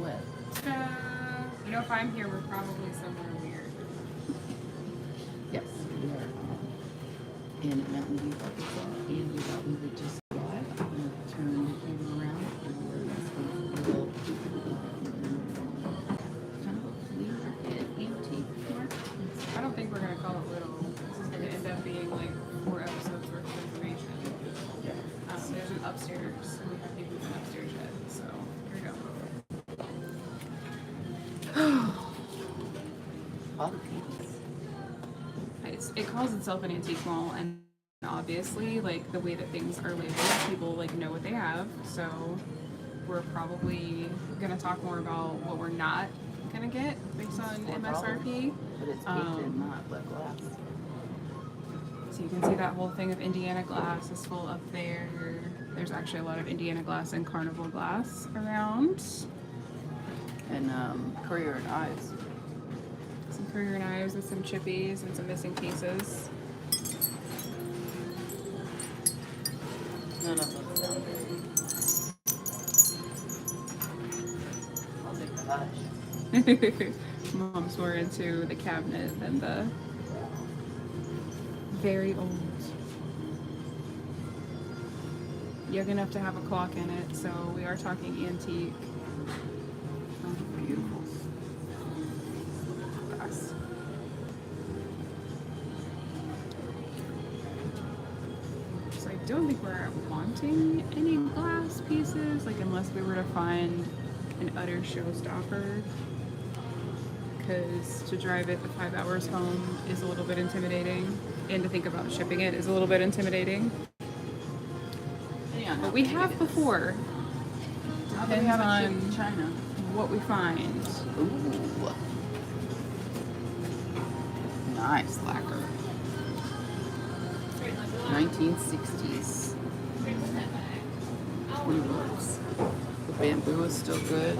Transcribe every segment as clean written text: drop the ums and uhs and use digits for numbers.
at? You know, if I'm here, we're probably somewhere weird. Yes, we are. In Mountain View, Arkansas, and we thought we would just live. I'm going to turn the camera around and we're going to go kind of a weird antique market. I don't think we're going to call it little. This is going to end up being like 4 episodes worth of information. Yeah. There's an upstairs, and we haven't even been upstairs yet, so here we go. All the pieces. It calls itself an antique mall, and obviously, like, the way that things are labeled, people, like, know what they have, so we're probably going to talk more about what we're not going to get based on MSRP. But it's painted, not left glass. So you can see that whole thing of Indiana glass is full up there. There's actually a lot of Indiana glass and carnival glass around. And Courier knives. Some Courier knives with some chippies and some missing pieces. None of them sound good. I'll take the hush. Mom's more into the cabinet than the very old. Young enough to have a clock in it, so we are talking antique. Oh, beautiful. Glass. So I don't think we're wanting any glass pieces, like unless we were to find an utter showstopper. Because to drive it the 5 hours home is a little bit intimidating, and to think about shipping it is a little bit intimidating. Yeah, But we have before. Depends on China. what we find. Ooh. Nice lacquer. 1960s. 20 bucks. The bamboo is still good.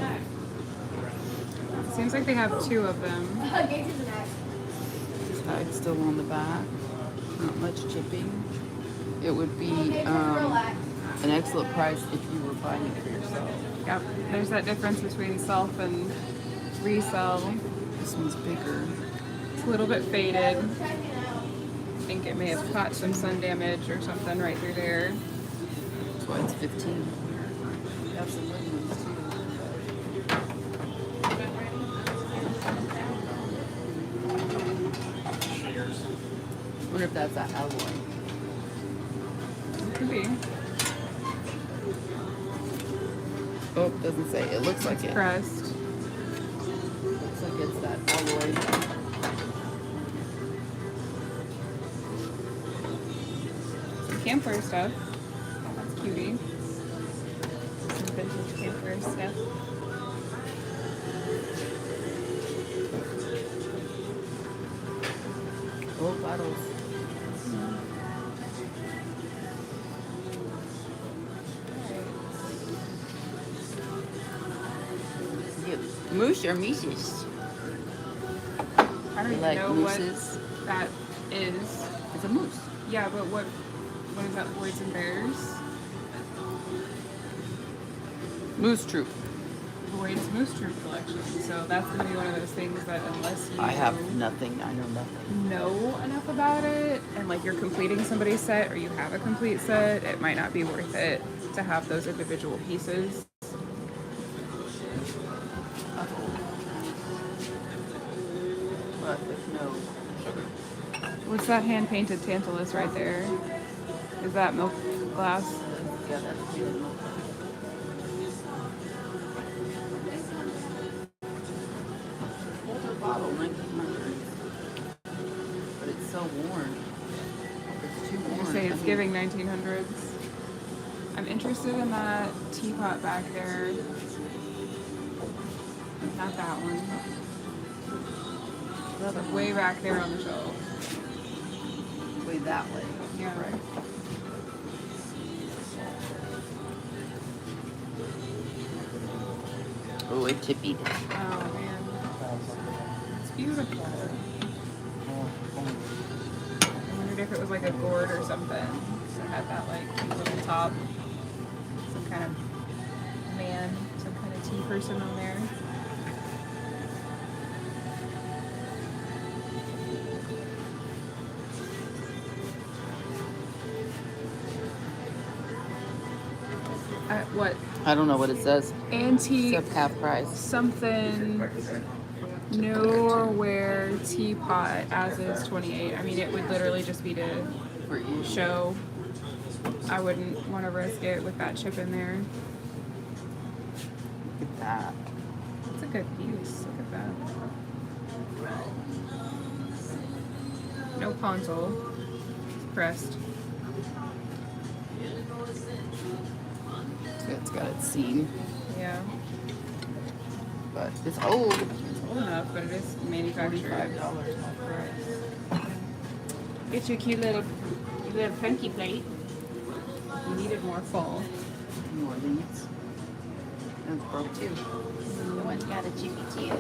Seems like they have 2 of them. Tag still on the back. Not much chipping. It would be an excellent price if you were buying it for yourself. Yep, there's that difference between self and resell. This one's bigger. It's a little bit faded. I think it may have caught some sun damage or something right through there. That's why it's 15. We have some little ones too. I wonder if that's that alloy. It could be. Oh, it doesn't say. It looks like it. Pressed. Looks like it's that alloy. Some campfire stuff. That's cutie. Some vintage campfire stuff. Old bottles. Moose or Mises? I don't even Like know mooses? what that is. It's a moose. Yeah, but what is that, boys and bears? Moose troop. Boyd's Moose Troop collection. So that's going to be one of those things that unless you I have nothing. I know nothing. know enough about it, and like you're completing somebody's set or you have a complete set, it might not be worth it to have those individual pieces. But there's no sugar. What's that hand-painted Tantalus right there? Is that milk glass? Yeah, that's good. Older bottle, 1900. But it's so worn. It's too worn. You say it's giving 1900s. I'm interested in that teapot back there. Not that one. That's way back there on the shelf. Way that way. Yeah, right. Oh, it tippied. Oh man, it's beautiful. I wondered if it was like a gourd or something. So it had that like cute little top. Some kind of man, some kind of tea person on there. what I don't know what it says. antique Except half price. something nowhere teapot as is 28. I mean, it would literally just be to For you. show. I wouldn't want to risk it with that chip in there. Look at that. It's a good piece. Look at that. No console. It's pressed. It's got its seam, Yeah. but it's old. It's old enough, but it is manufactured. $45 half price. Get your cute little funky plate. You needed more full. More leads. And it's broke too. The one's got a chippy too.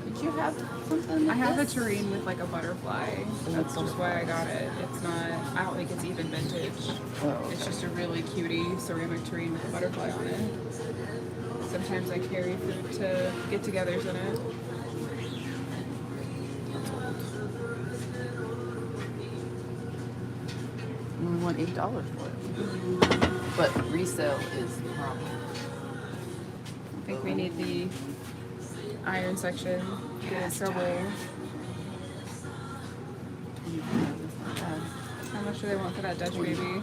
Did you have something like I have a this? tureen with like a butterfly. That's just why I got it. It's not, I don't think it's even vintage. Oh, It's just a really cutie ceramic tureen with a butterfly on it. Sometimes I carry food to get-togethers in it. You only want $8 for it. But resale is the problem. I think we need the iron section. Yeah, so $25. how much do they want for that Dutch baby?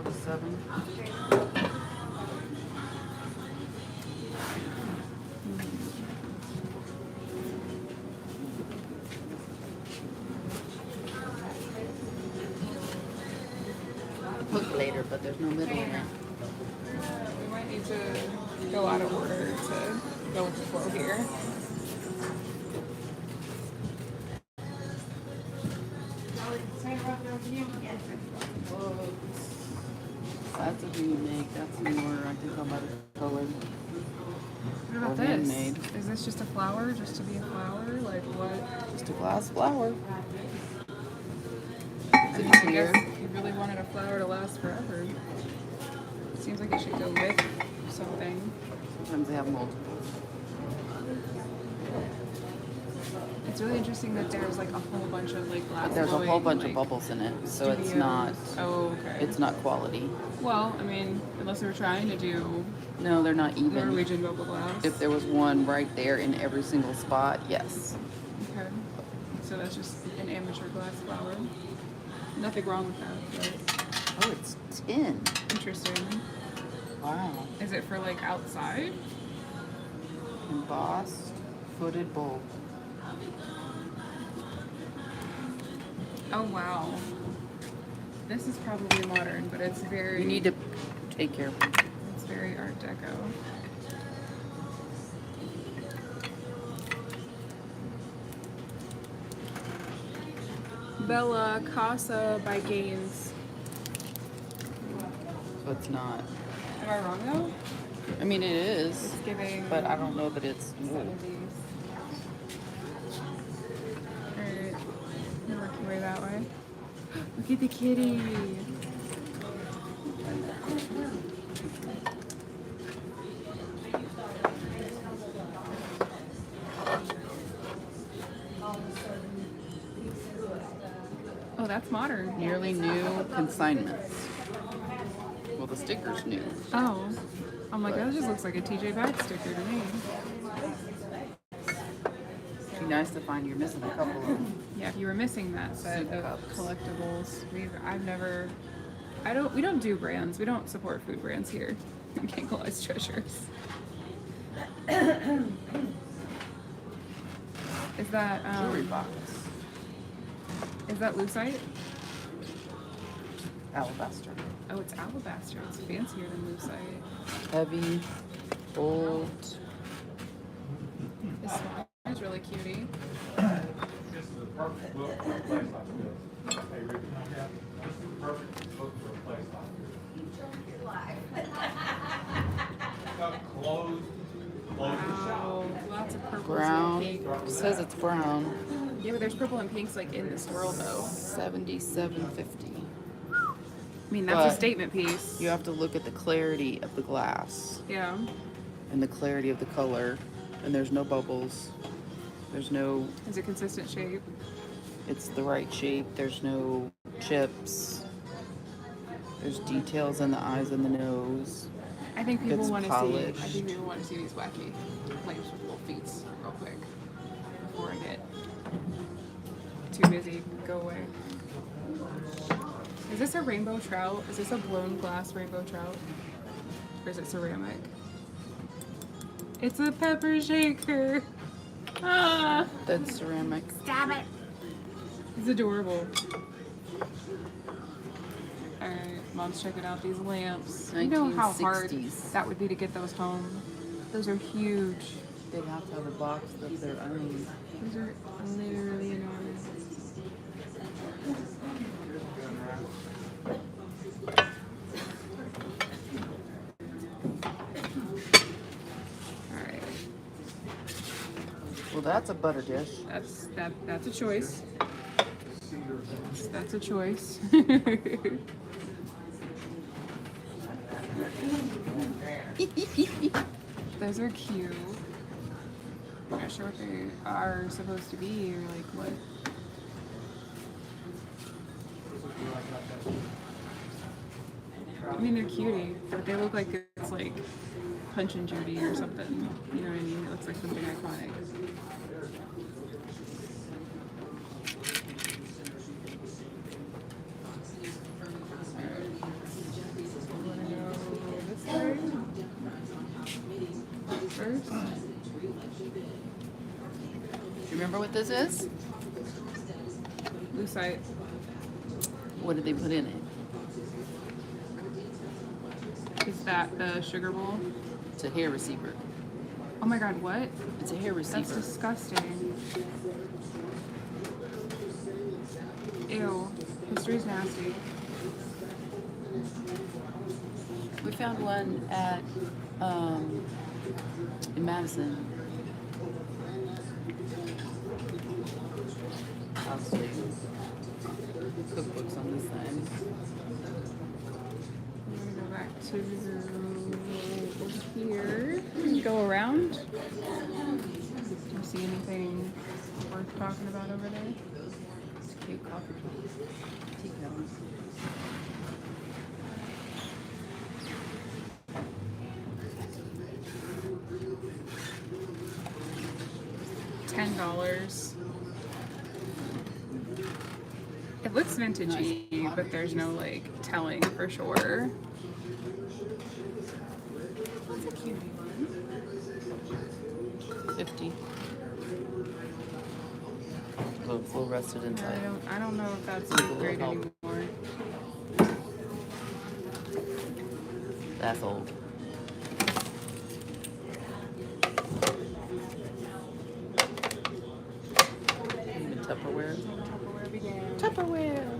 47. Look later, but there's no middle in it. We might need to go out of order to go with the flow here. That's a remake. That's more, I think, about the color. What about Or this? handmade. Is this just a flower, just to be a flower? Like what? Just a glass flower. I It's mean, I clear. guess you really wanted a flower to last forever. Seems like it should go with something. Sometimes they have multiples. It's really interesting that there's like a whole bunch of like glass But there's a whole blowing, bunch like, of bubbles in it, so it's studios. not. Oh, okay. It's not quality. Well, I mean, unless they were trying to do No, they're not even. Norwegian bubble glass. If there was one right there in every single spot, yes. Okay. So that's just an amateur glass flower. Nothing wrong with that, but Oh, it's tin. interesting. Wow. Is it for like outside? Embossed footed bulb. Oh wow. This is probably modern, but it's very You need to take care of it. it's very Art Deco. Bella Casa by Gaines. So it's not. Am I wrong though? I mean, it is, It's giving but I don't know that it's wool. 70s. Alright. I'm working way that way. Look at the kitty. Oh, that's modern. Nearly new consignments. Well, the sticker's new. Oh. I'm like, that just looks like a TJ Maxx sticker to me. It'd be nice to find you're missing a couple of them. Yeah, if you were missing that set Soup of cups. collectibles, we don't do brands. We don't support food brands here. Gangelized Treasures. Is that Jewelry box. is that lucite? Alabaster. Oh, it's alabaster. It's fancier than lucite. Heavy, bold. This one is really cutie. This is the perfect book for a place like this. Hey, Rick, can I have it? This is the perfect book for a place like this. Got closed the shop. Wow, lots of purples Brown. and pink. It says it's brown. Yeah, but there's purple and pinks like in this world though. $77.50. I mean, that's But a statement piece. You have to look at the clarity of the glass Yeah. and the clarity of the color. And there's no bubbles. There's no, Is it consistent shape? it's the right shape. There's no chips. There's details in the eyes and the nose. I think people It's want to see. I polished. think people want to see these wacky lamps with little feet real quick before I get too busy. Go away. Is this a rainbow trout? Is this a blown glass rainbow trout? Or is it ceramic? It's a pepper shaker. Ah, That's ceramic. stop it. It's adorable. Alright, Mom's checking out these lamps. You know how hard 1960s. that would be to get those home. Those are huge. They'd have to have a box of their own. Those are literally enormous. Alright, Well, that's a butter dish. that's a choice. That's a choice. Those are cute. I'm not sure what they are supposed to be or like what. I mean, they're cutie, but they look like it's like Punch and Judy or something. You know what I mean? It looks like something iconic. First, Do you remember what this is? lucite. What did they put in it? Is that the sugar bowl? It's a hair receiver. Oh my god, what? It's a hair That's receiver. disgusting. Ew. History's nasty. We found one at in Madison. I'll show you. Cookbooks on this side. I'm gonna go back to here. Go around. Do you see anything worth talking about over there? It's cute coffee cups. Tea kettles. $10. It looks vintagey, but there's no like telling for sure. That's a cutie one. 50. Look, full rusted inside. I don't know if that's food grade anymore. That's old. Even Tupperware. Tupperware began. Tupperware.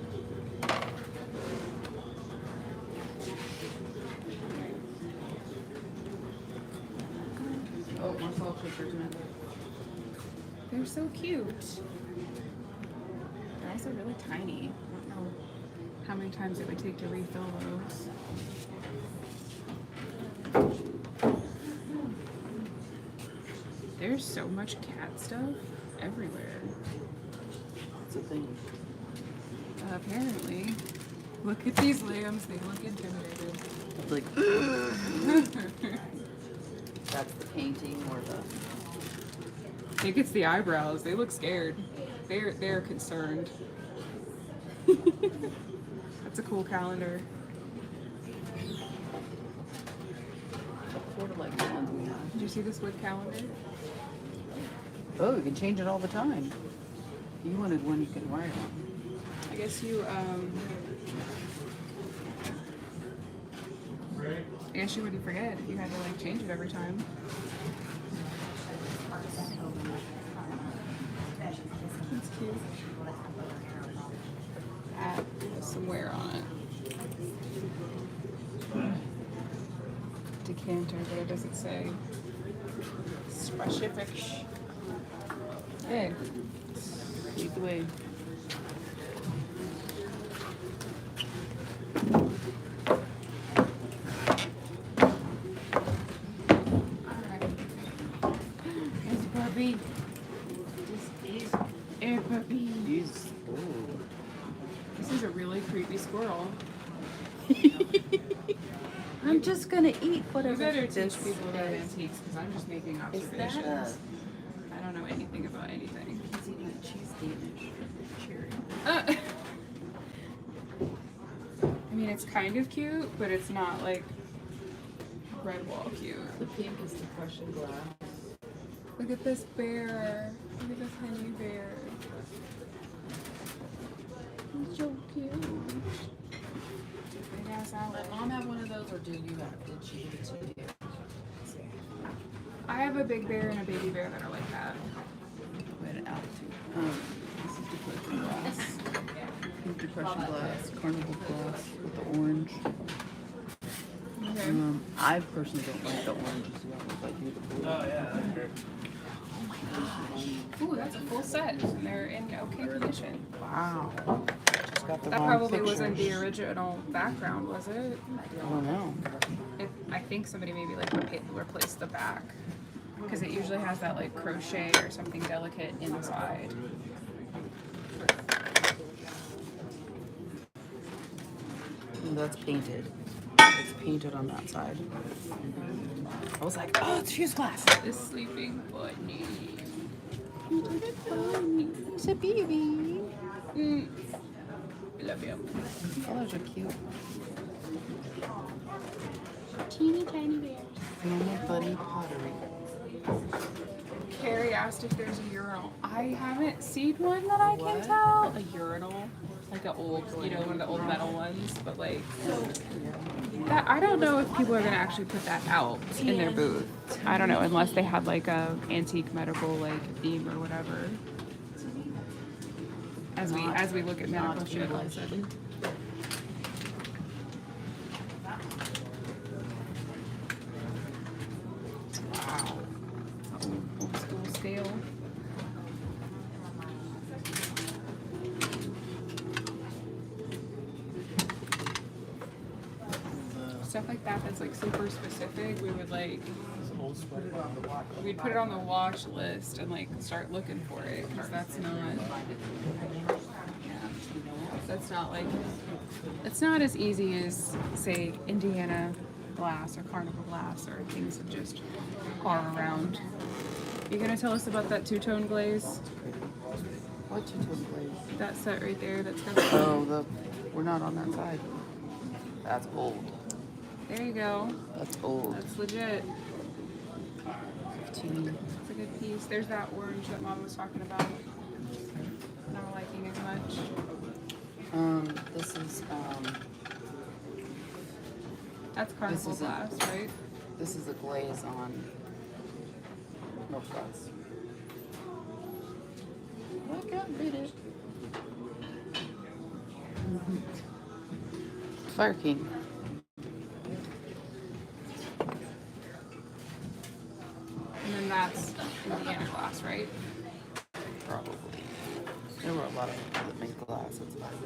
Oh, more salt shakers, man. They're so cute. They're also really tiny. I don't know how many times it would take to refill those. There's so much cat stuff everywhere. It's a thing. Apparently. Look at these lambs, they look intimidated. It's like, that's the painting or the. I think it's the eyebrows. They look scared. They're concerned. That's a cool calendar. Sort of like the ones we have. Did you see this wood calendar? Oh, you can change it all the time. You wanted one you could write on. I guess you wouldn't forget if you had to like change it every time. That's cute. That has some wear on it. Decanter, but it doesn't say specific. Hey, Lead the way. it's a puppy. This is a puppy. Use. Ooh. This is a really creepy squirrel. I'm just gonna eat You whatever. better teach this people about is. antiques because I'm just making Is observations. that I don't know anything about anything. It's even cheese Danish. Cherry. I mean, it's kind of cute, but it's not like red wall cute. The pink is the Prussian glass. Look at this bear. Look at this honey bear. He's so cute. I guess I'll Did Mom have one of those, or do you have? Did she give it to you? I have a big bear and a baby bear that are like that. We're at altitude. This is depression glass. Pink depression glass, carnival glass with the orange. Okay. I personally don't like the orange as well as I do the blue. Oh, yeah, that's great. Ooh, that's a full set. And they're in okay condition. Wow. Just got the That wrong probably wasn't the pictures. original background, was it? I don't know. I think somebody maybe like replaced the back because it usually has that like crochet or something delicate inside. That's painted. It's painted on that side. I was like, oh, it's fuse glass. The sleeping bunny. It's a baby. Love you. Colors are cute. Teeny tiny bears. Family Buddy pottery. Carrie asked if there's a urinal. I haven't seen one that I can What? tell. A urinal. Like an old, you know, one of the old metal ones. But like, that, I don't know if people are going to actually put that out in their booth. I don't know, unless they had like a antique medical like theme or whatever. As we look at medical shit all of a sudden. Wow. Old school scale. Stuff like that that's like super specific, we would like we'd put it on the watch list and like start looking for it because that's not like it's not as easy as say Indiana glass or carnival glass or things that just are around. You gonna tell us about that two-tone glaze? What two-tone glaze? That set right there that's got Oh, we're not on that side. That's old. there you go. That's old. That's legit. 15. It's a good piece. There's that orange that Mom was talking about. Not liking as much. This is That's carnival This is a- glass, right? this is a glaze on milk glass. I can't read it. Fire King. And then that's Indiana glass, right? Probably. There were a lot of people that made glass. That's about it.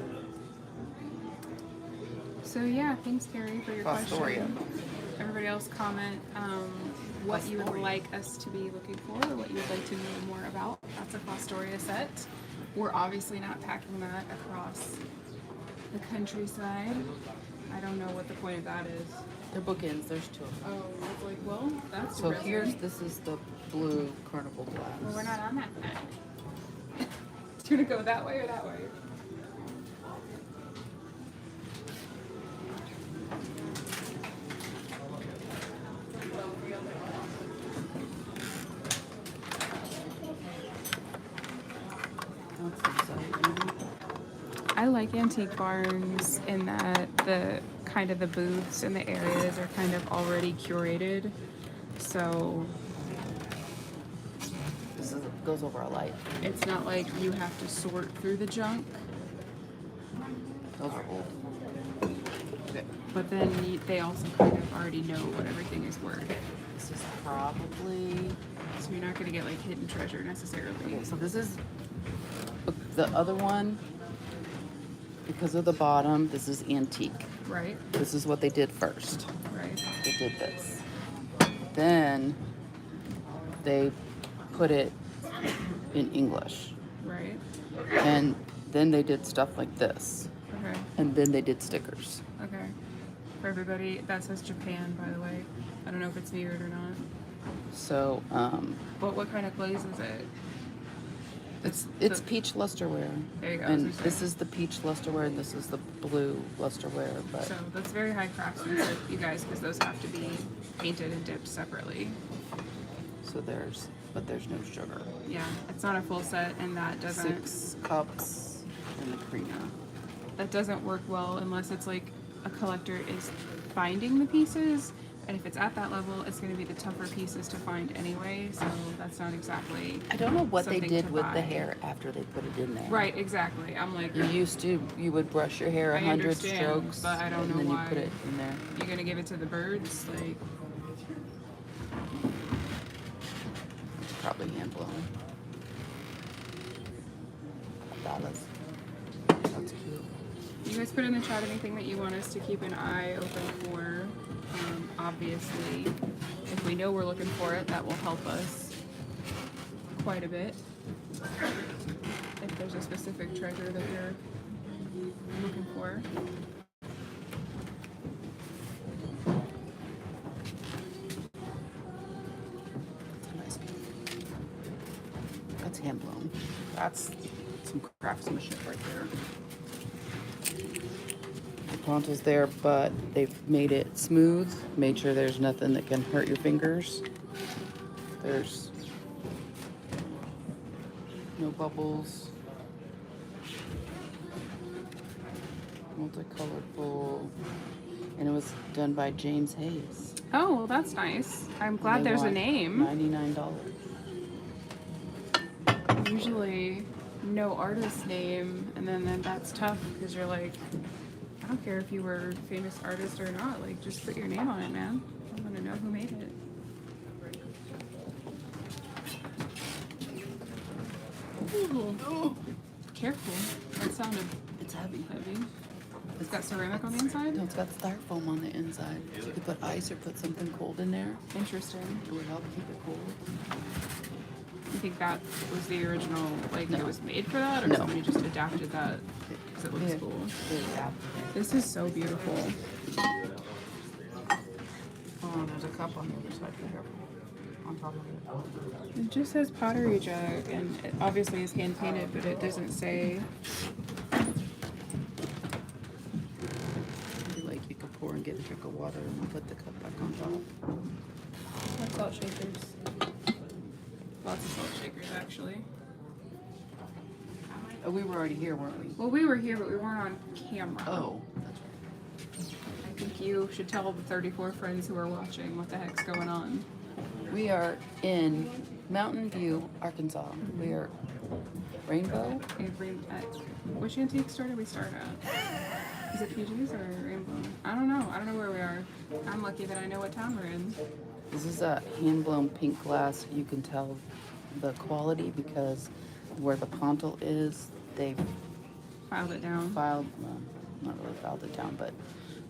So yeah, thanks Carrie for your Fostoria. question. Everybody else comment what you would Fostoria. like us to be looking for or what you would like to know more about. That's a Fostoria set. We're obviously not packing that across the countryside. I don't know what the point of that is. They're bookends. There's two of them. Oh, it's like, well, that's So depressing. this is the blue carnival glass. Well, we're not on that side. Do you want to go that way or that way? That's inside. I like antique barns in that the kind of the booths and the areas are kind of already curated. So This goes over a light. it's not like you have to sort through the junk. Those are old. Okay. But then they also kind of already know what everything is worth. This is probably. So you're not going to get like hidden treasure necessarily. Okay, so this is the other one. Because of the bottom, this is antique. Right? This is what they did first. Right? They did this. Then they put it in English. Right? And then they did stuff like this. Okay. And then they did stickers. Okay. For everybody, that says Japan, by the way. I don't know if it's mirrored or not. So, But what kind of glaze is it? it's peach lusterware. There you go, And as we this say. is the peach lusterware, and this is the blue lusterware. But So that's very high craftsmanship, you guys, because those have to be painted and dipped separately. so there's no sugar. Yeah, it's not a full set, and that doesn't 6 cups and the creamer. that doesn't work well unless it's like a collector is finding the pieces. And if it's at that level, it's going to be the tougher pieces to find anyway. So that's not exactly. I don't know what they something did to with buy. the hair after they put it in there. Right, exactly. I'm like, You would brush your hair I 100 understand, strokes, but I don't and know then why. you put it in there. you're gonna give it to the birds, like. It's probably hand blown. $5. That's cute. You guys put in the chat anything that you want us to keep an eye open for. Obviously, if we know we're looking for it, that will help us quite a bit. If there's a specific treasure that you're looking for. It's a nice piece. That's hand blown. That's some craftsmanship right there. The ponto's there, but they've made it smooth, made sure there's nothing that can hurt your fingers. There's no bubbles. Multicolored bowl. And it was done by James Hayes. Oh, well, that's nice. I'm glad They there's a want name. $99. Usually, no artist name, and then that's tough because you're like, I don't care if you were a famous artist or not. Like, just put your name on it, man. I want to know who made it. Ooh. Careful. That sounded It's heavy. heavy. It's got ceramic on the inside? No, it's got styrofoam on the inside. So you could put ice or put something cold in there. Interesting. It would help keep it cold. You think that was the original, like, No. it was made for that? Or No. somebody just adapted that because it looks Yeah. cool? Yeah. This is so beautiful. Oh, there's a cup on the other side. Be careful. On top of it. It just says pottery jug, and it obviously is hand painted, but it doesn't say. Maybe like you could pour and get a drink of water and put the cup back on top. That's salt shakers. Lots of salt shakers, actually. Oh, we were already here, weren't we? Well, we were here, but we weren't on camera. Oh, that's right. I think you should tell the 34 friends who are watching what the heck's going on. We are in Mountain View, Arkansas. We are Rainbow. Which antique store did we start at? Is it PG's or Rainbow? I don't know. I don't know where we are. I'm lucky that I know what town we're in. This is a hand-blown pink glass. You can tell the quality because where the pontal is, they've Filed it down. filed, well, not really filed it down, but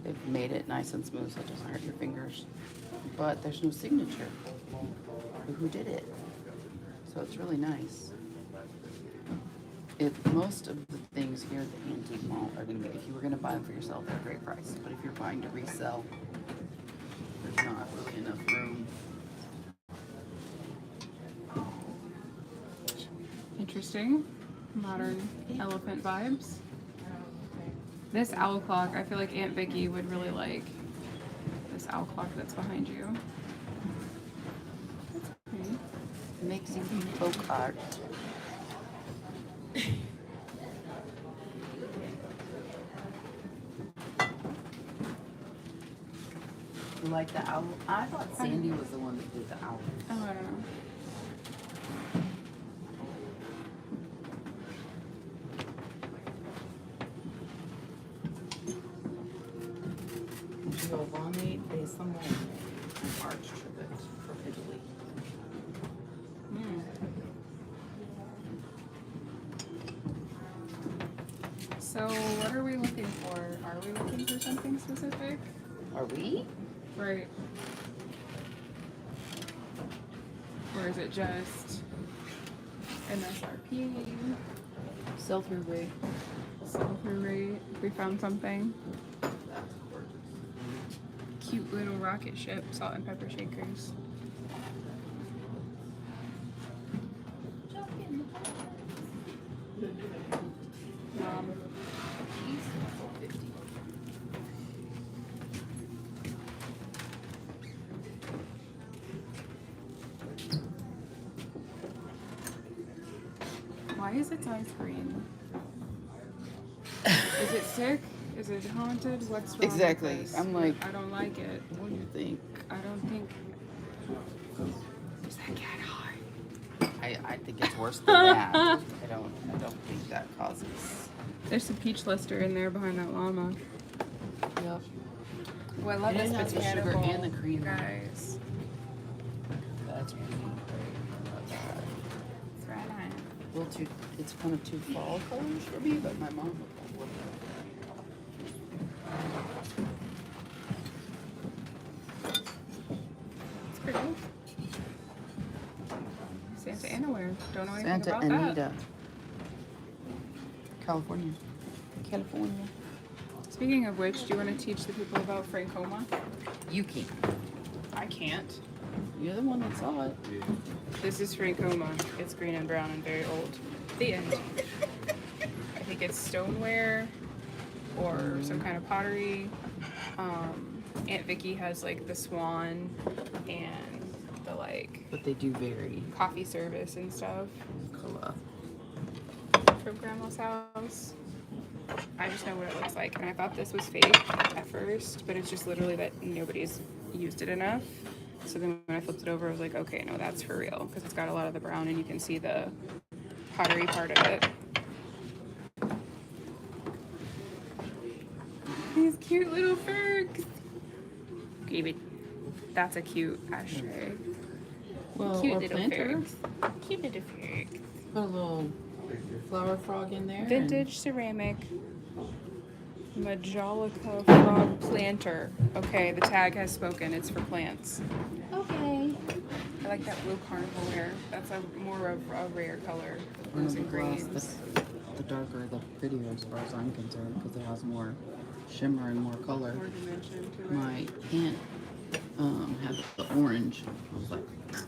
they've made it nice and smooth so it doesn't hurt your fingers. But there's no signature for who did it. So it's really nice. Most of the things here at the antique mall are going to be, if you were going to buy them for yourself, they're a great price. But if you're buying to resell, there's not really enough room. Interesting. Modern elephant vibes. This owl clock, I feel like Aunt Vicky would really like this owl clock that's behind you. That's pretty. Mixing folk art. You like the owl? I thought Sandy was the one that did the owl. Oh, I don't know. Giovanni de Simone, an art tribute from Italy. So, what are we looking for? Are we looking for something specific? Are we? Right. Or is it just MSRP? Sell-through rate. Sell-through rate? We found something. That's gorgeous. little rocket ship salt and pepper shakers. Why is its eyes green? Is it sick? Is it haunted? What's wrong Exactly. with this? I'm like, I don't like it. what do you think? I don't think. Is that cat hard? I think it's worse than that. I don't think that causes. There's some peach luster in there behind that llama. Yep. Oh, I love And this it has the banana sugar bowl, and the cream. guys. That's really great. I love that. It's right on. It's kind of too fall colors for me, but my mom would love It's pretty. Santa Ana wear. Don't know anything Santa about Anita. that. California. California. Speaking of which, do you want to teach the people about Francoma? You can. I can't. You're the one that saw it. This is Francoma. It's green and brown and very old. The end. I think it's stoneware or some kind of pottery. Aunt Vicky has like the swan and the like But they do vary. coffee service and stuff Color. from Grandma's house. I just know what it looks like, and I thought this was fake at first, but it's just literally that nobody's used it enough. So then when I flipped it over, I was like, okay, no, that's for real, because it's got a lot of the brown, and you can see the pottery part of it. These cute little fergs. Baby, that's a cute ashtray. Well, Cute or little planter. fergs. Cute little fergs. Put a little flower frog in there. Vintage ceramic Majolica frog planter. Okay, the tag has spoken. It's for plants. Okay. I like that blue carnival wear. That's more of a rare color. Blues and greens. The darker, the prettier, as far as I'm concerned, because it has more shimmer and more color. More dimension to it. My aunt had the orange. I was like, There's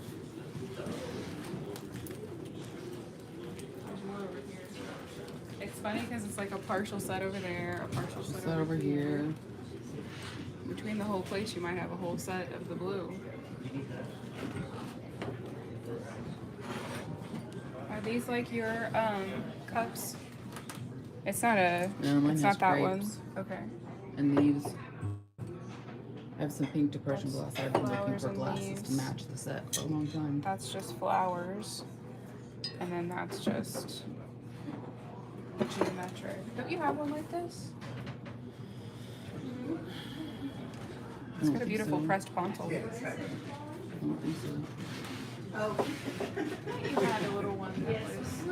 more over here. It's funny because it's like a partial set over there, a partial set set over here. Between the whole place, you might have a whole set of the blue. Are these like your cups? It's not a. No, mine it's has not that one. grapes. Okay. And these, I have some pink depression glass. I've been looking Flowers for and glasses leaves. to match the set for a long time. That's just flowers, and then that's just geometric. Don't you have one like this? It's got a beautiful pressed pontal. I don't think so. You had a little one that was.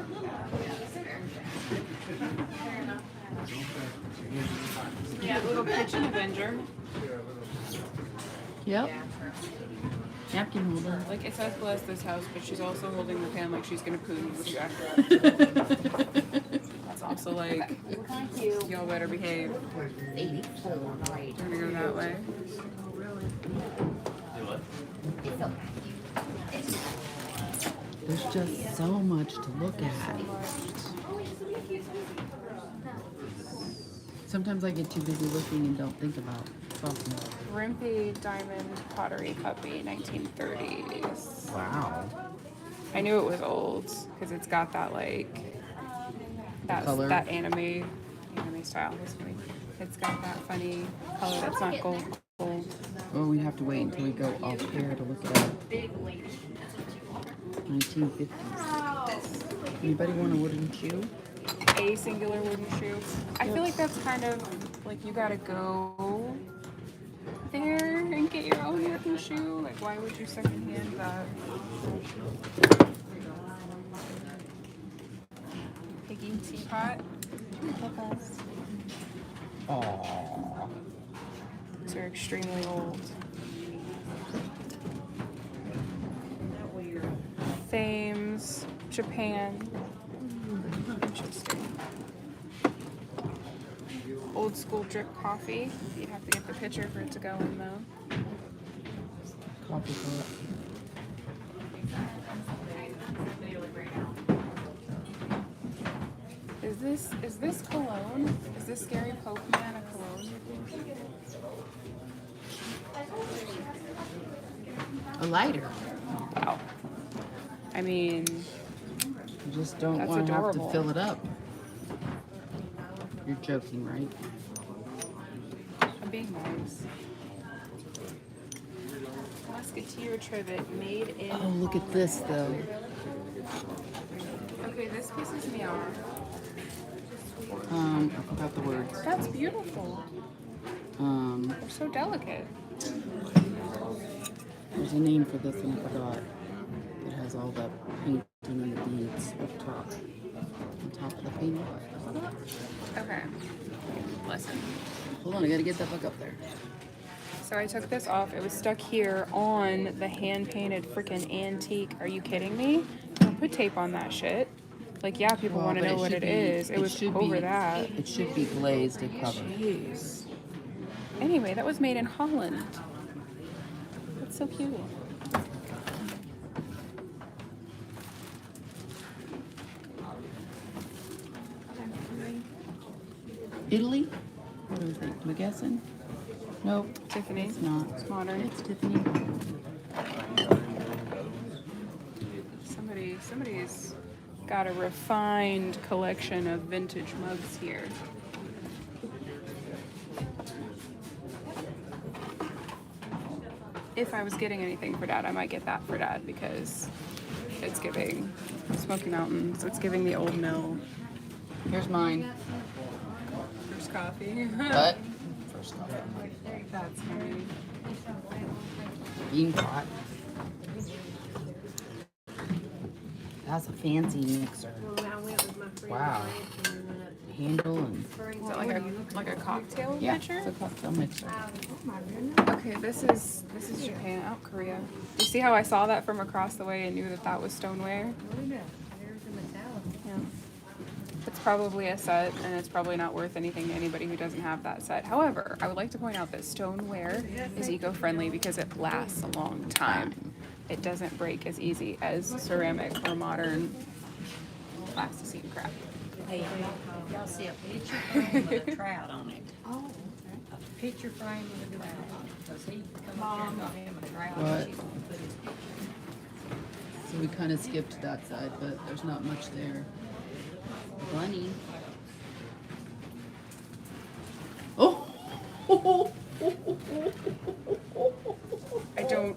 Yeah, little kitchen avenger. Yep. Napkin holder. Like it says bless this house, but she's also holding the pan like she's gonna poo you after. That's also like, y'all better behave. 84, right? We're gonna go that way. There's just so much to look at. Sometimes I get too busy looking and don't think about talking. Rimpy diamond pottery puppy, 1930s. Wow. I knew it was old because it's got that like that color? that anime style. It's funny. It's got that funny color that's not gold. Well, we have to wait until we go off here to look it up. 1950s. Anybody want a wooden shoe? A singular wooden shoe. I feel like that's kind of like you gotta go there and get your own wooden shoe. Like, why would you secondhand that? Piggy teapot. Aww. These are extremely old. Thames, Japan. Interesting. Old school drip coffee. You'd have to get the pitcher for it to go in though. coffee pot. Is this cologne? Is this scary Pokemon a cologne? A lighter. Wow. I mean, You just don't That's want to have to adorable. fill it up. You're joking, right? I'm being nice. Musketeer trivet made in. Oh, look at this though. Okay, this pisses me off. I forgot the words. That's beautiful. They're so delicate. There's a name for this and I forgot. It has all the painting and the beads up top. On top of the painting. Okay. Listen. Hold on, I gotta get that book up there. So I took this off. It was stuck here on the hand-painted freaking antique. Are you kidding me? Don't put tape on that shit. Like, yeah, people Well, want to but know what should it be- is. It was should over be- that. It should be glazed and covered. Jeez. Anyway, that was made in Holland. That's so cute. Italy? What do we think? Am I guessing? Nope. Tiffany. It's not. It's modern. It's Tiffany. Somebody's got a refined collection of vintage mugs here. If I was getting anything for Dad, I might get that for Dad because it's giving Smoky Mountains. It's giving the old mill. Here's mine. First coffee. What? First coffee. That's funny. Bean pot. That's a fancy mixer. Wow. Handle and Is it like a cocktail yeah, pitcher? it's a cocktail mixer. Okay, this is Japan. Oh, Korea. You see how I saw that from across the way and knew that that was stoneware? Yeah. It's probably a set, and it's probably not worth anything to anybody who doesn't have that set. However, I would like to point out that stoneware is eco-friendly because it lasts a long time. It doesn't break as easy as ceramic or modern plasticine crap. Hey, y'all see a picture frame with a trout on it? Oh, A picture frame with a trout on it, 'cause he come up there and got him a trout. What? And she's gonna put his picture. So we kind of skipped that side, but there's not much there. Bunny. Oh!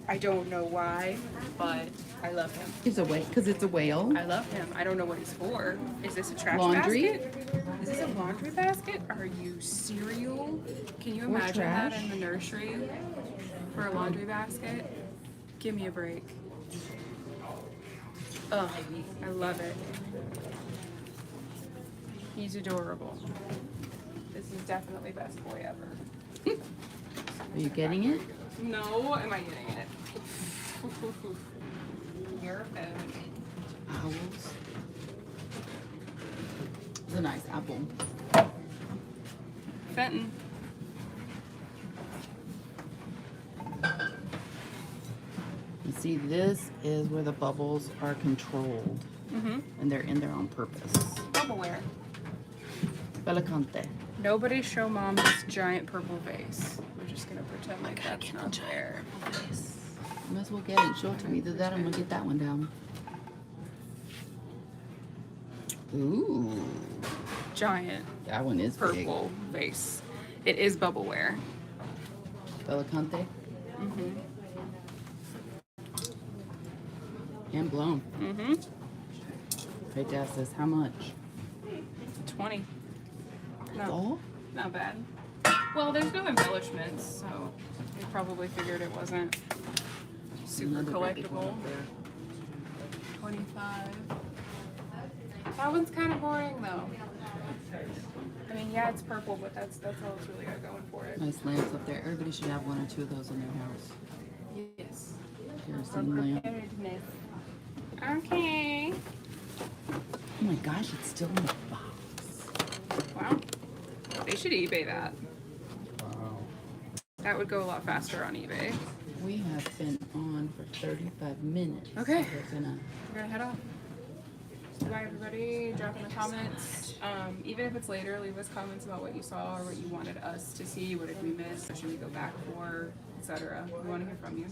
I don't know why, but I love him. It's a whale, because it's a whale. I love him. I don't know what he's for. Is this a trash Laundry? basket? Is this a laundry basket? Are you cereal? Can you Or imagine that trash? in the nursery for a laundry basket? Give me a break. Ugh, I love it. He's adorable. This is definitely best boy ever. Are you getting it? No, am I getting it? You're a phone. Owls. It's a nice apple. Fenton. You see, this is where the bubbles are controlled. Mm-hmm. And they're in there on purpose. Bubbleware. Bellicante. Nobody show Mom this giant purple vase. We're just gonna pretend like that's not there. Might as well get it. Show it to me. Either that, I'm gonna get that one down. Ooh, Giant that one is big. purple vase. It is bubbleware. Bellicante. Mm-hmm. Hand blown. Mm-hmm. Right to ask this, how much? 20. That's No, all? not bad. Well, there's no embellishments, so we probably figured it wasn't super Another very big one collectible. up there. 25. That one's kind of boring though. I mean, yeah, it's purple, but that's all it's really got going for it. Nice lamps up there. Everybody should have one or two of those in their house. Yes. Kerosene lamp. Preparedness. Okay. Oh my gosh, it's still in the box. Wow. They should eBay that. Wow. That would go a lot faster on eBay. We have been on for 35 minutes. Okay. So we're gonna. We're gonna head off. Bye everybody. Drop in the comments. Even if it's later, leave us comments about what you saw or what you wanted us to see. What did we miss? What should we go back for? Etc. We want to hear from you.